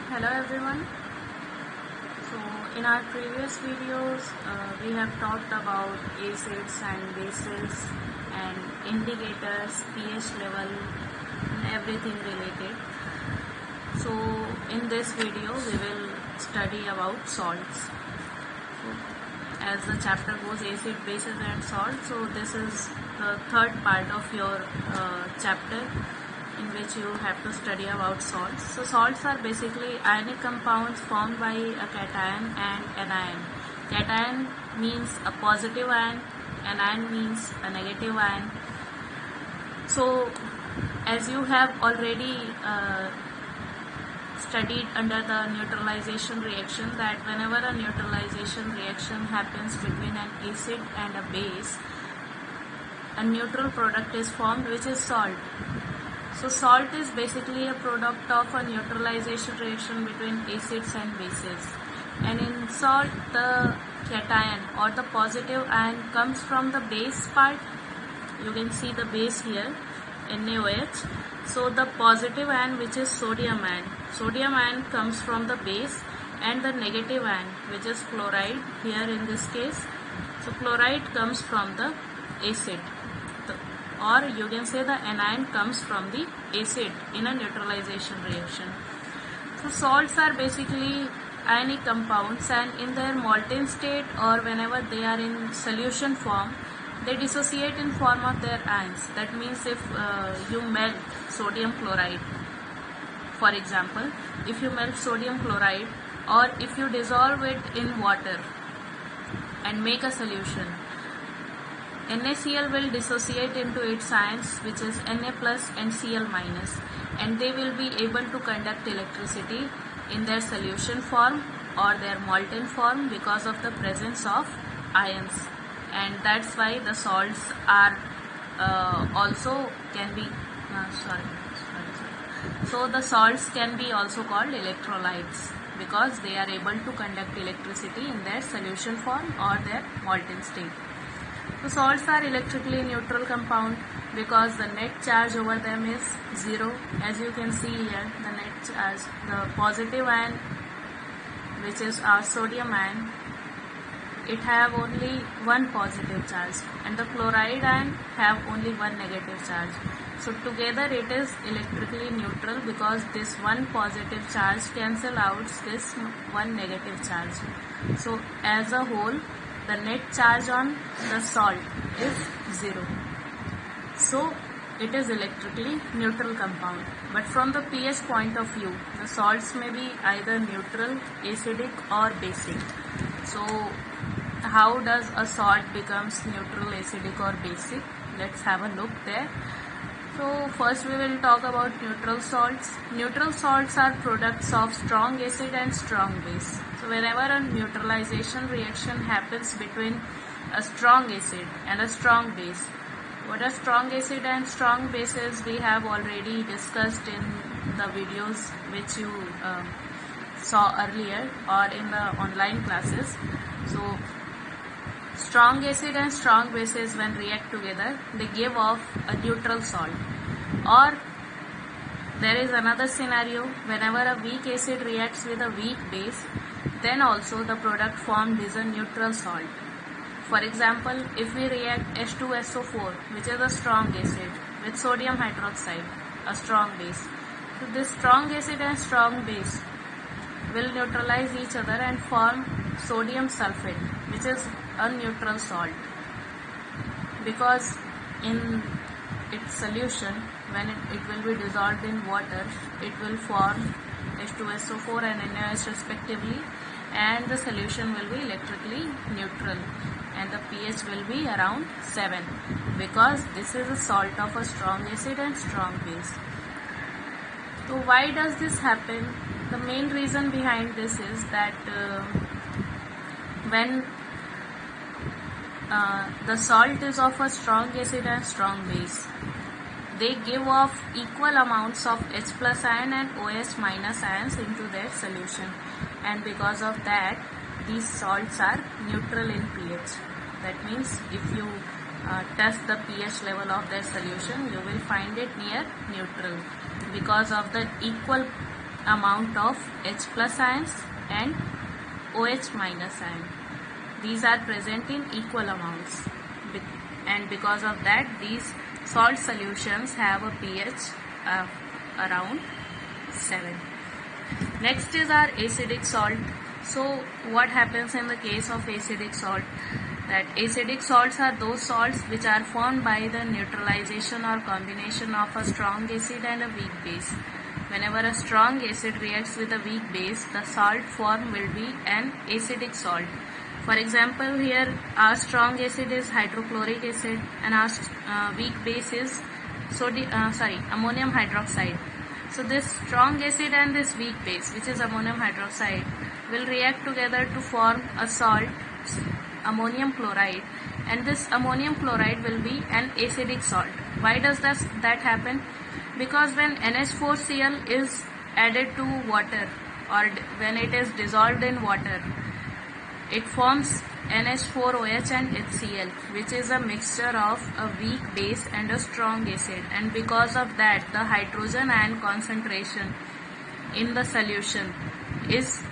Hello everyone. So in our previous videos we have talked about acids and bases and indicators, pH level and everything related. So in this video we will study about salts. So, as the chapter goes acid, bases and salt, so this is the third part of your chapter in which you have to study about salts. So salts are basically ionic compounds formed by a cation and anion. Cation means a positive ion, anion means a negative ion. So as you have already studied under the neutralization reaction, that whenever a neutralization reaction happens between an acid and a base, a neutral product is formed which is salt. So salt is basically a product of a neutralization reaction between acids and bases. And in salt, the cation or the positive ion comes from the base part. You can see the base here, NaOH. So the positive ion, which is sodium ion comes from the base, and the negative ion, which is chloride here in this case. So chloride comes from the acid. Or you can say the anion comes from the acid in a neutralization reaction. So salts are basically ionic compounds, and in their molten state or whenever they are in solution form, they dissociate in form of their ions. That means if you melt sodium chloride, for example, if you melt sodium chloride or if you dissolve it in water and make a solution, NaCl will dissociate into its ions, which is Na plus and Cl minus, and they will be able to conduct electricity in their solution form or their molten form because of the presence of ions. And that's why the salts are also can be so the salts can be also called electrolytes because they are able to conduct electricity in their solution form or their molten state. So salts are electrically neutral compound because the net charge over them is zero. As you can see here, the net charge, the positive ion, which is our sodium ion, it have only one positive charge, and the chloride ion have only one negative charge. So together it is electrically neutral because this one positive charge cancel out this one negative charge. So as a whole, the net charge on the salt is zero. So it is electrically neutral compound. But from the pH point of view, the salts may be either neutral, acidic or basic. So how does a salt becomes neutral, acidic or basic? Let's have a look there. So first we will talk about neutral salts. Neutral salts are products of strong acid and strong base. So whenever a neutralization reaction happens between a strong acid and a strong base, what are strong acid and strong bases we have already discussed in the videos which you saw earlier or in the online classes. So strong acid and strong bases, when react together, they give off a neutral salt. Or there is another scenario, whenever a weak acid reacts with a weak base, then also the product formed is a neutral salt. For example, if we react H2SO4, which is a strong acid, with sodium hydroxide, a strong base. So this strong acid and strong base will neutralize each other and form sodium sulfate, which is a neutral salt, because in its solution, when it will be dissolved in water, it will form H2SO4 and NaOH respectively, and the solution will be electrically neutral and the pH will be around 7 because this is a salt of a strong acid and strong base. So why does this happen? The main reason behind this is that when the salt is of a strong acid and strong base, they give off equal amounts of H plus ion and OH minus ions into their solution, and because of that these salts are neutral in pH. That means if you test the pH level of their solution, you will find it near neutral because of the equal amount of H plus ions and OH minus ion. These are present in equal amounts, and because of that these salt solutions have a pH of around 7. Next is our acidic salt. So what happens in the case of acidic salt? That acidic salts are those salts which are formed by the neutralization or combination of a strong acid and a weak base. Whenever a strong acid reacts with a weak base, the salt form will be an acidic salt. For example, here our strong acid is hydrochloric acid and our weak base is ammonium hydroxide. So this strong acid and this weak base, which is ammonium hydroxide, will react together to form a salt, ammonium chloride, and this ammonium chloride will be an acidic salt. Why does that happen? Because when NH4Cl is added to water, or when it is dissolved in water, it forms NH4OH and HCl, which is a mixture of a weak base and a strong acid, and because of that the hydrogen ion concentration in the solution is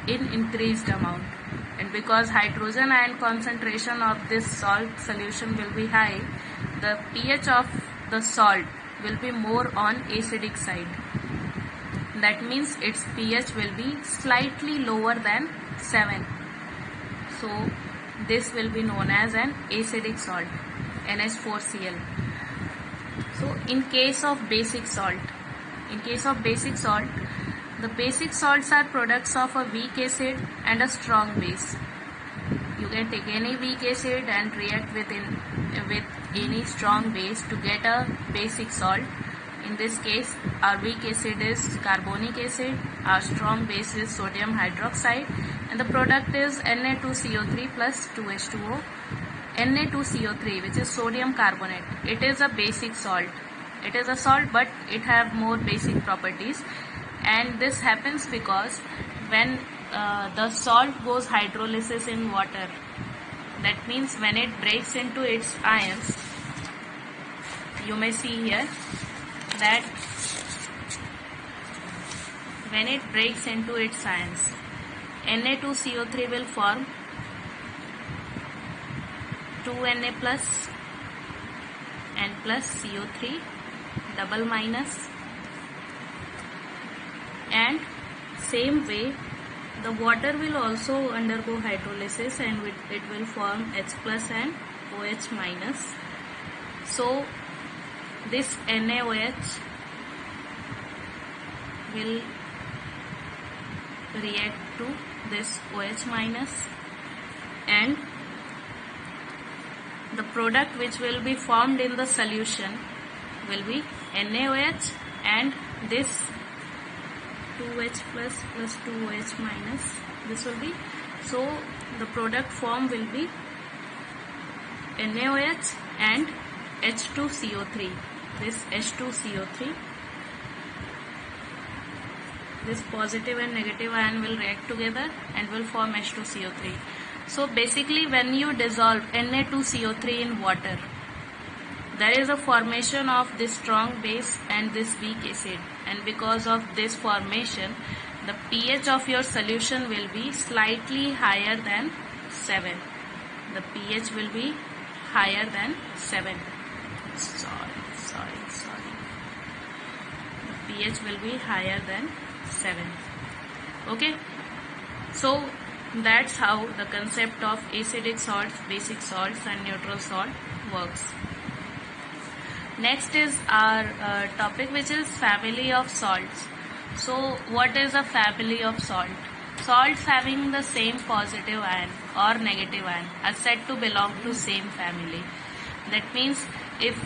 in increased amount, and because hydrogen ion concentration of this salt solution will be high, the pH of the salt will be more on acidic side. That means its pH will be slightly lower than 7. So this will be known as an acidic salt, NH4Cl. So in case of basic salt, the basic salts are products of a weak acid and a strong base. You can take any weak acid and react with any strong base to get a basic salt. In this case, our weak acid is carbonic acid, our strong base is sodium hydroxide, and the product is Na2CO3 plus 2H2O. Na2CO3, which is sodium carbonate, it is a basic salt. It is a salt, but it have more basic properties, and this happens because when the salt goes hydrolysis in water, that means when it breaks into its ions, you may see here that when it breaks into its ions, Na2CO3 will form 2Na plus N plus CO3 double minus, and same way the water will also undergo hydrolysis and it will form H plus and OH minus. So this NaOH will react to this OH minus, and the product which will be formed in the solution will be NaOH and this 2H plus 2OH minus. This will be, so the product form will be NaOH and H2CO3. This H2CO3, this positive and negative ion will react together and will form H2CO3. So basically when you dissolve Na2CO3 in water, there is a formation of this strong base and this weak acid, and because of this formation the pH of your solution will be slightly higher than 7. The pH will be higher than 7. The pH will be higher than 7. Okay, so that's how the concept of acidic salts, basic salts and neutral salt works. Next is our topic, which is family of salts. So what is a family of salt? Salts having the same positive ion or negative ion are said to belong to same family. That means if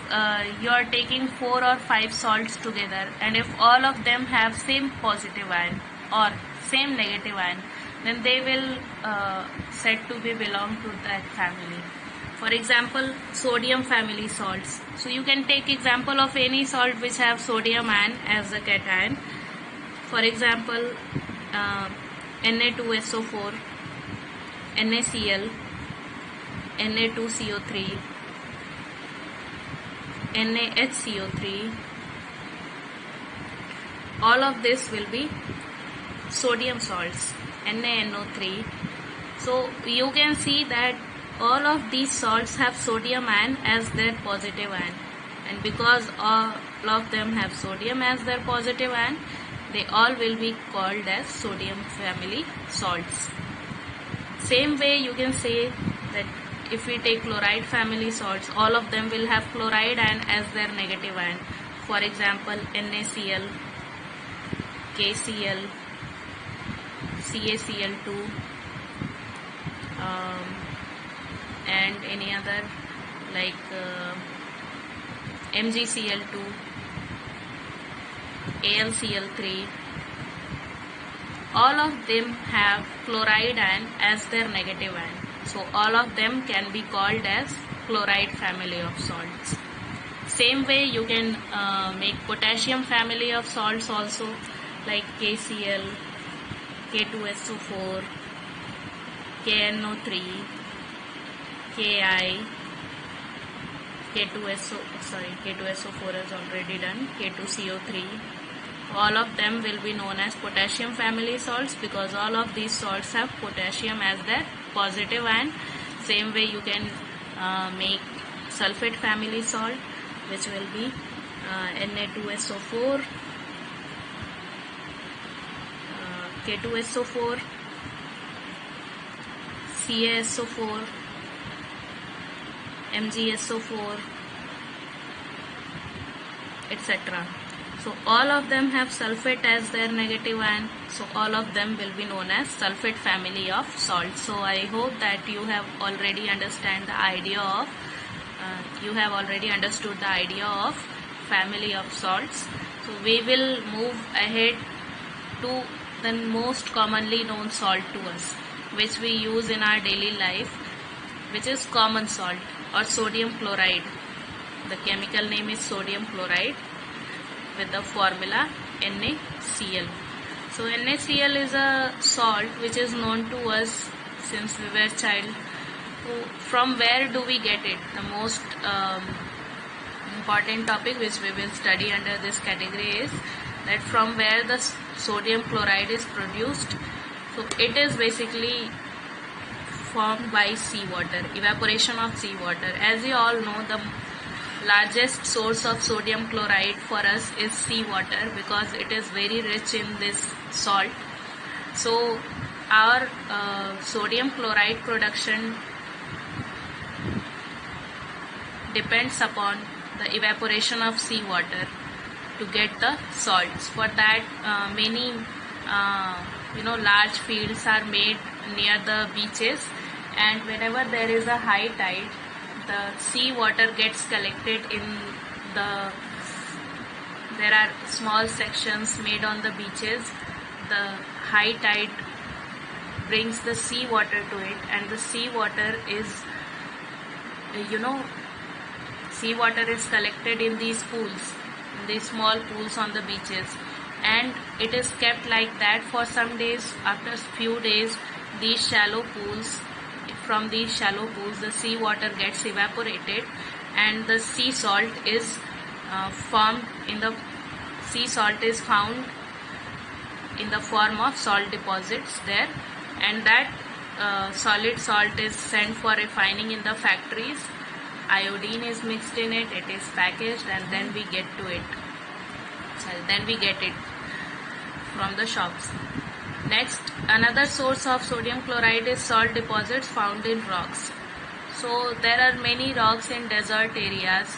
you are taking 4 or 5 salts together, and if all of them have same positive ion or same negative ion, then they will said to be belong to that family. For example, sodium family salts. So you can take example of any salt which have sodium ion as a cation. For example, Na2SO4, NaCl, Na2CO3, NaHCO3. All of this will be sodium salts, NaNO3. So you can see that all of these salts have sodium ion as their positive ion, and because all of them have sodium as their positive ion, they all will be called as sodium family salts. Same way you can say that if we take chloride family salts, all of them will have chloride ion as their negative ion. For example, NaCl, KCl, CaCl2, and any other like MgCl2, AlCl3. All of them have chloride ion as their negative ion. So all of them can be called as chloride family of salts. Same way you can make potassium family of salts also, like KCl, K2SO4, KNO3, Ki, K2SO4 is already done, K2CO3. All of them will be known as potassium family salts because all of these salts have potassium as their positive ion. Same way you can make sulfate family salt, which will be Na2SO4, K2SO4, CaSO4, MgSO4, etc. So all of them have sulfate as their negative ion, so all of them will be known as sulfate family of salts. So I hope that you have already understood the idea of family of salts. So we will move ahead to the most commonly known salt to us, which we use in our daily life, which is common salt or sodium chloride. The chemical name is sodium chloride with the formula NaCl. So NaCl is a salt which is known to us since we were child. From where do we get it? The most important topic which we will study under this category is that from where the sodium chloride is produced. So it is basically formed by seawater, evaporation of seawater. As you all know, the largest source of sodium chloride for us is seawater because it is very rich in this salt. So our sodium chloride production depends upon the evaporation of seawater to get the salts. For that many large fields are made near the beaches, and whenever there is a high tide, the sea water gets collected in there are small sections made on the beaches. The high tide brings the sea water to it, and the sea water is collected in these pools, in these small pools on the beaches, and it is kept like that for some days. After few days, from these shallow pools, the sea water gets evaporated, and the sea salt is found in the form of salt deposits there, and that solid salt is sent for refining in the factories. Iodine is mixed in it, it is packaged, and then we get it from the shops. Next, another source of sodium chloride is salt deposits found in rocks. So there are many rocks in desert areas.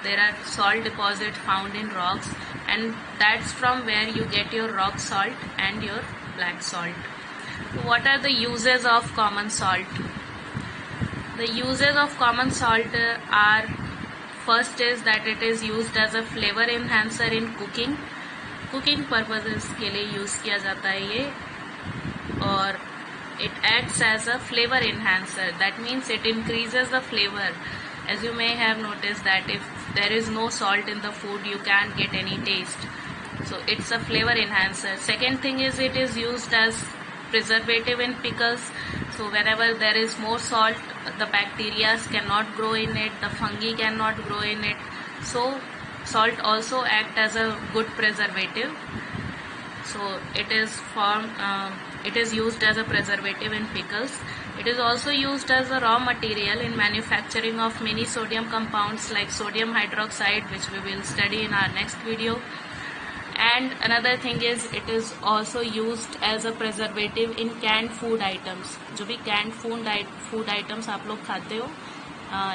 There are salt deposits found in rocks, and that's from where you get your rock salt and your black salt. So what are the uses of common salt? The uses of common salt are, first is that it is used as a flavor enhancer in cooking. Cooking purposes के लिए use किया जाता है ये, और it acts as a flavor enhancer. That means it increases the flavor. As you may have noticed that if there is no salt in the food, you can't get any taste. So it's a flavor enhancer. Second thing is it is used as preservative in pickles. So whenever there is more salt, the bacteria cannot grow in it, the fungi cannot grow in it. So salt also acts as a good preservative. So it is used as a preservative in pickles. It is also used as a raw material in manufacturing of many sodium compounds like sodium hydroxide, which we will study in our next video. And another thing is, it is also used as a preservative in canned food items. जो भी canned food items आप लोग खाते हो,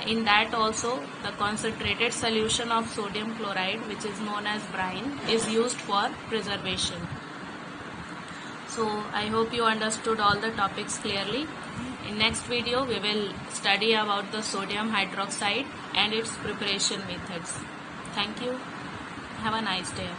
in that also the concentrated solution of sodium chloride, which is known as brine, is used for preservation. So I hope you understood all the topics clearly. In next video we will study about the sodium hydroxide and its preparation methods. Thank you. Have a nice day.